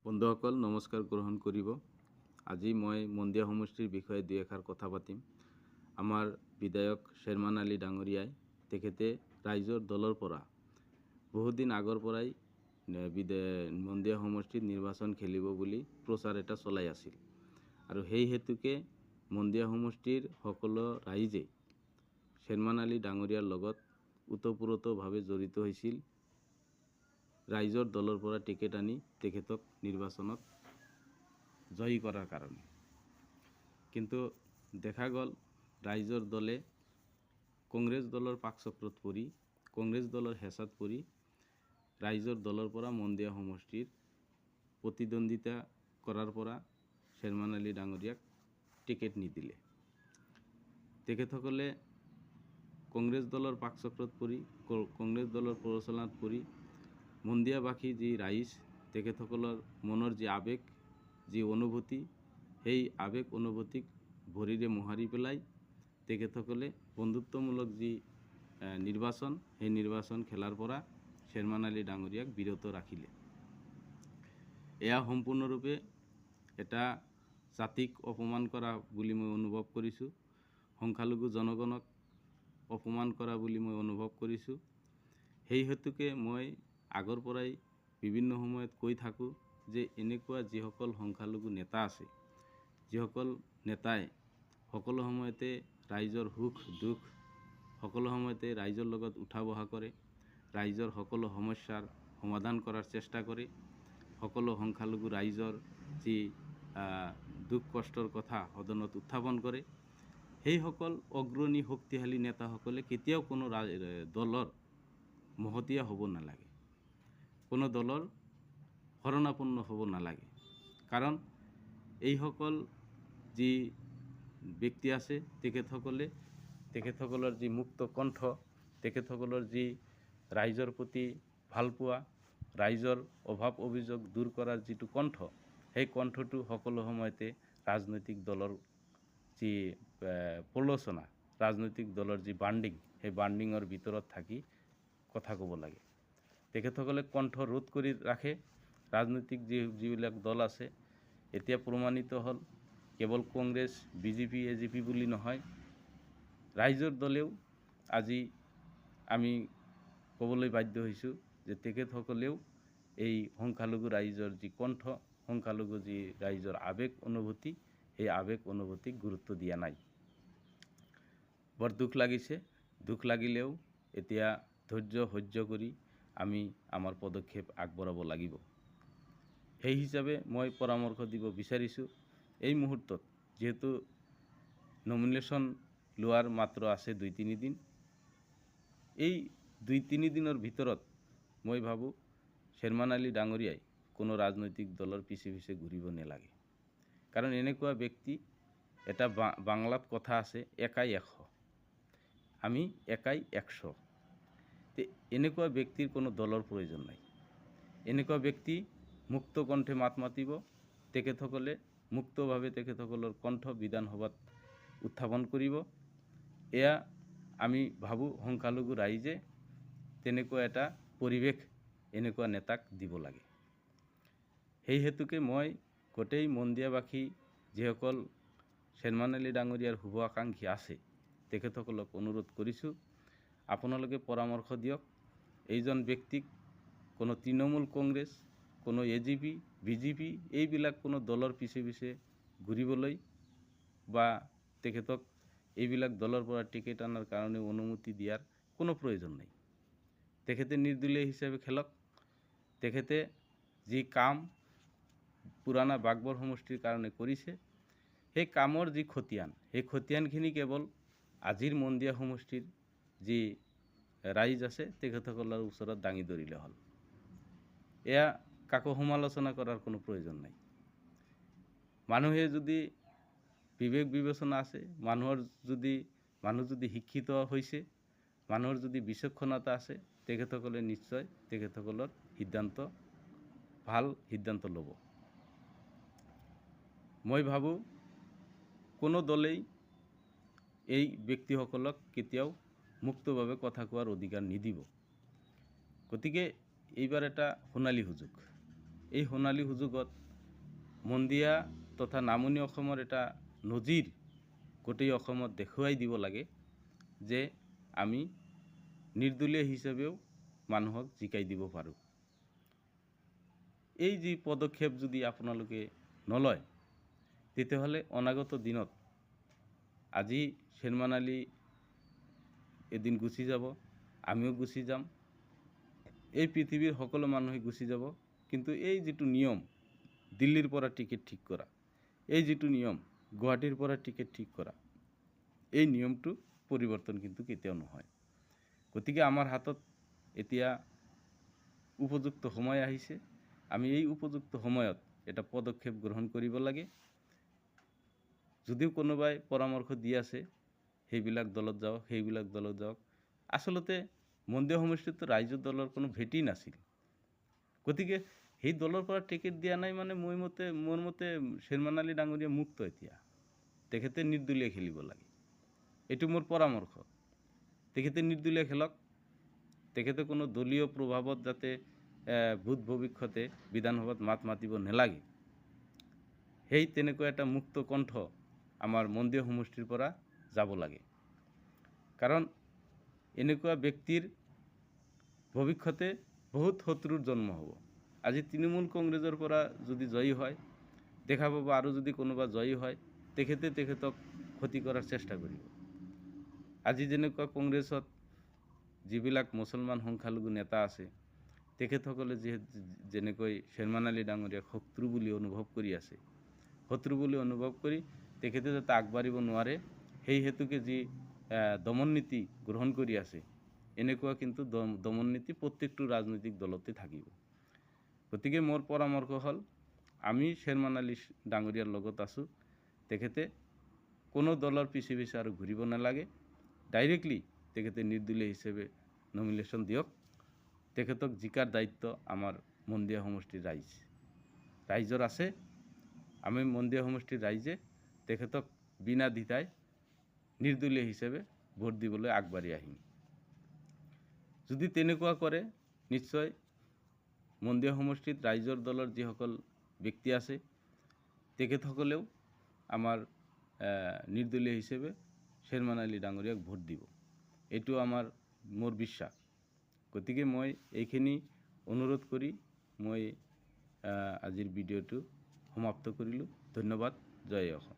বন্ধুসকল নমস্কাৰ গ্ৰহণ কৰিব। আজি মই মন্দিয়া সমষ্টিৰ বিষয়ে দুই এষাৰ কথা পাতিম। আমাৰ বিধায়ক শ্বেৰমান আলী ডাঙৰীয়াই তেখেতে ৰাইজৰ দলৰ পৰা বহুদিন আগৰ পৰাই মন্দিয়া সমষ্টিত নিৰ্বাচন খেলিব বুলি প্ৰচাৰ এটা চলাই আছিল আৰু সেই হেতুকে মন্দিয়া সমষ্টিৰ সকলো ৰাইজে শ্বেৰমান আলী ডাঙৰীয়াৰ লগত ওতঃপ্ৰোতভাৱে জড়িত হৈছিল। ৰাইজৰ দলৰ পৰা টিকেট আনি তেখেতক নিৰ্বাচনত জয়ী কৰাৰ কাৰণে। কিন্তু দেখা গ'ল ৰাইজৰ দলে কংগ্ৰেছ দলৰ পাকচক্ৰত পৰি কংগ্ৰেছ দলৰ হেঁচাত পৰি ৰাইজৰ দলৰ পৰা মন্দিয়া সমষ্টিৰ প্ৰতিদ্বন্দ্বিতা কৰাৰ পৰা শ্বেৰমান আলী ডাঙৰীয়াক টিকেট নিদিলে। তেখেতসকলে কংগ্ৰেছ দলৰ পাকচক্ৰত পৰি কংগ্ৰেছ দলৰ প্ৰৰোচনাত পৰি মন্দিয়াবাসী যি ৰাইজ তেখেতসকলৰ মনৰ যি আৱেগ যি অনুভূতি সেই আৱেগ অনুভূতিক ভৰিৰে মোহাৰি পেলাই তেখেতসকলে বন্ধুত্বমূলক যি নিৰ্বাচন সেই নিৰ্বাচন খেলাৰ পৰা শ্বেৰমান আলী ডাঙৰীয়াক বিৰত ৰাখিলে। এয়া সম্পূৰ্ণৰূপে এটা জাতিক অপমান কৰা বুলি মই অনুভৱ কৰিছোঁ। সংখ্যালঘু জনগণক অপমান কৰা বুলি মই অনুভৱ কৰিছোঁ। সেই হেতুকে মই আগৰ পৰাই বিভিন্ন সময়ত কৈ থাকোঁ যে এনেকুৱা যিসকল সংখ্যালঘু নেতা আছে, যিসকল নেতাই সকলো সময়তে ৰাইজৰ সুখ দুখ সকলো সময়তে ৰাইজৰ লগত উঠা বহা কৰে, ৰাইজৰ সকলো সমস্যাৰ সমাধান কৰাৰ চেষ্টা কৰে, সকলো সংখ্যালঘু ৰাইজৰ যি দুখ কষ্টৰ কথা সদনত উত্থাপন কৰে, সেইসকল অগ্ৰণী শক্তিশালী নেতাসকলে কেতিয়াও কোনো দলৰ মহতীয়া হ'ব নালাগে, কোনো দলৰ শৰণাপন্ন হ'ব নালাগে। কাৰণ এইসকল যি ব্যক্তি আছে তেখেতসকলৰ যি মুক্ত কণ্ঠ, তেখেতসকলৰ যি ৰাইজৰ প্ৰতি ভালপোৱা, ৰাইজৰ অভাৱ অভিযোগ দূৰ কৰাৰ যিটো কণ্ঠ, সেই কণ্ঠটো সকলো সময়তে ৰাজনৈতিক দলৰ যি প্ৰলোচনা, ৰাজনৈতিক দলৰ যি বাণ্ডিং, সেই বাণ্ডিঙৰ ভিতৰত থাকি কথা ক'ব লাগে। তেখেতসকলে কণ্ঠ ৰোধ কৰি ৰাখে। ৰাজনৈতিক যিবিলাক দল আছে এতিয়া প্ৰমাণিত হ'ল কেৱল কংগ্ৰেছ বিজেপি এজিপি বুলি নহয়, ৰাইজৰ দলেও আজি আমি ক'বলৈ বাধ্য হৈছোঁ যে তেখেতসকলেও এই সংখ্যালঘু ৰাইজৰ যি কণ্ঠ, সংখ্যালঘু যি ৰাইজৰ আৱেগ অনুভূতি, সেই আৱেগ অনুভূতিক গুৰুত্ব দিয়া নাই। বৰ দুখ লাগিছে। দুখ লাগিলেও এতিয়া ধৈৰ্য সহ্য কৰি আমি আমাৰ পদক্ষেপ আগবঢ়াব লাগিব। সেই হিচাপে মই পৰামৰ্শ দিব বিচাৰিছোঁ, এই মুহূৰ্তত যিহেতু নমিনেশ্যন লোৱাৰ মাত্ৰ আছে 2-3 দিন, এই 2-3 দিনৰ ভিতৰত মই ভাবোঁ শ্বেৰমান আলী ডাঙৰীয়াই কোনো ৰাজনৈতিক দলৰ পিছে পিছে ঘূৰিব নালাগে। কাৰণ এনেকুৱা ব্যক্তি, এটা বাংলাত কথা আছে, একাই 100, আমি একাই 100। এনেকুৱা ব্যক্তিৰ কোনো দলৰ প্ৰয়োজন নাই। এনেকুৱা ব্যক্তি মুক্ত কণ্ঠে মাত মাতিব, তেখেতসকলে মুক্তভাৱে তেখেতসকলৰ কণ্ঠ বিধানসভাত উত্থাপন কৰিব। এয়া আমি ভাবোঁ সংখ্যালঘু ৰাইজে তেনেকুৱা এটা পৰিৱেশ এনেকুৱা নেতাক দিব লাগে। সেই হেতুকে মই গোটেই মন্দিয়াবাসী যিসকল শ্বেৰমান আলী ডাঙৰীয়াৰ শুভ আকাংক্ষী আছে তেখেতসকলক অনুৰোধ কৰিছোঁ, আপোনালোকে পৰামৰ্শ দিয়ক। এইজন ব্যক্তিক কোনো তৃণমূল কংগ্ৰেছ, কোনো এজিপি বিজেপি এইবিলাক কোনো দলৰ পিছে পিছে ঘূৰিবলৈ বা তেখেতক এইবিলাক দলৰ পৰা টিকেট আনাৰ কাৰণে অনুমতি দিয়াৰ কোনো প্ৰয়োজন নাই। তেখেতে নিৰ্দলীয় হিচাপে খেলক। তেখেতে যি কাম পুৰাণা বাগবৰ সমষ্টিৰ কাৰণে কৰিছে, সেই কামৰ যি খতিয়ান, সেই খতিয়ানখিনি কেৱল আজিৰ মন্দিয়া সমষ্টিৰ যি ৰাইজ আছে তেখেতসকলৰ ওচৰত দাঙি ধৰিলে হ'ল। এয়া কাকো সমালোচনা কৰাৰ কোনো প্ৰয়োজন নাই। মানুহে যদি বিবেক বিবেচনা আছে, মানুহ যদি শিক্ষিত হৈছে, মানুহৰ যদি বিচক্ষণতা আছে, তেখেতসকলে নিশ্চয় তেখেতসকলৰ ভাল সিদ্ধান্ত ল'ব। মই ভাবোঁ কোনো দলেই এই ব্যক্তিসকলক কেতিয়াও মুক্তভাৱে কথা কোৱাৰ অধিকাৰ নিদিব। গতিকে এইবাৰ এটা সোণালী সুযোগ। এই সোণালী সুযোগত মন্দিয়া তথা নামনি অসমৰ এটা নজিৰ গোটেই অসমত দেখুৱাই দিব লাগে যে আমি নিৰ্দলীয় হিচাপেও মানুহক জিকাই দিব পাৰোঁ। এই যি পদক্ষেপ যদি আপোনালোকে নলয় তেতিয়াহ'লে অনাগত দিনত আজি শ্বেৰমান আলী এদিন গুচি যাব, আমিও গুচি যাম, এই পৃথিৱীৰ সকলো মানুহে গুচি যাব, কিন্তু এই যিটো নিয়ম দিল্লীৰ পৰা টিকেট ঠিক কৰা, এই যিটো নিয়ম গুৱাহাটীৰ পৰা টিকেট ঠিক কৰা, এই নিয়মটো পৰিৱৰ্তন কিন্তু কেতিয়াও নহয়। গতিকে আমাৰ হাতত এতিয়া উপযুক্ত সময় আহিছে, আমি এই উপযুক্ত সময়ত এটা পদক্ষেপ গ্ৰহণ কৰিব লাগে। যদিও কোনোবাই পৰামৰ্শ দি আছে সেইবিলাক দলত যাওক, আচলতে মন্দিয়া সমষ্টিতো ৰাইজৰ দলৰ কোনো ভেটি নাছিল। গতিকে সেই দলৰ পৰা টিকেট দিয়া নাই মানে মোৰ মতে শ্বেৰমান আলী ডাঙৰীয়া মুক্ত এতিয়া, তেখেতে নিৰ্দলীয় খেলিব লাগে, এইটো মোৰ পৰামৰ্শ। তেখেতে নিৰ্দলীয় খেলক, তেখেতে কোনো দলীয় প্ৰভাৱত যাতে ভূত ভৱিষ্যতে বিধানসভাত মাত মাতিব নালাগে, সেই তেনেকুৱা এটা মুক্ত কণ্ঠ আমাৰ মন্দিয়া সমষ্টিৰ পৰা যাব লাগে। কাৰণ এনেকুৱা ব্যক্তিৰ ভৱিষ্যতে বহুত শত্ৰুৰ জন্ম হ'ব। আজি তৃণমূল কংগ্ৰেছৰ পৰা যদি জয়ী হয়, দেখা পাব আৰু যদি কোনোবা জয়ী হয় তেখেতক ক্ষতি কৰাৰ চেষ্টা কৰিব। আজি যেনেকুৱা কংগ্ৰেছত যিবিলাক মুছলমান সংখ্যালঘু নেতা আছে তেখেতসকলে যেনেকৈ শ্বেৰমান আলী ডাঙৰীয়াক শত্ৰু বুলি অনুভৱ কৰি তেখেতে যাতে আগবাঢ়িব নোৱাৰে সেই হেতুকে যি দমন নীতি গ্ৰহণ কৰি আছে, এনেকুৱা কিন্তু দমন নীতি প্ৰত্যেকটো ৰাজনৈতিক দলতে থাকিব। গতিকে মোৰ পৰামৰ্শ হ'ল আমি শ্বেৰমান আলী ডাঙৰীয়াৰ লগত আছোঁ, তেখেতে কোনো দলৰ পিছে আৰু ঘূৰিব নালাগে, ডাইৰেক্টলি তেখেতে নিৰ্দলীয় হিচাপে নমিনেশ্যন দিয়ক। তেখেতক জিকাৰ দায়িত্ব আমাৰ মন্দিয়া সমষ্টিৰ ৰাইজৰ আছে। আমি মন্দিয়া সমষ্টিৰ ৰাইজে তেখেতক বিনা দ্বিধাই নিৰ্দলীয় হিচাপে ভোট দিবলৈ আগবাঢ়ি আহিম। যদি তেনেকুৱা কৰে নিশ্চয় মন্দিয়া সমষ্টিত ৰাইজৰ দলৰ যিসকল ব্যক্তি আছে তেখেতসকলেও আমাৰ নিৰ্দলীয় হিচাপে শ্বেৰমান আলী ডাঙৰীয়াক ভোট দিব, এইটো মোৰ বিশ্বাস। গতিকে মই এইখিনি অনুৰোধ কৰি মই আজিৰ ভিডিঅ'টো সমাপ্ত কৰিলোঁ। ধন্যবাদ। জয় অসম।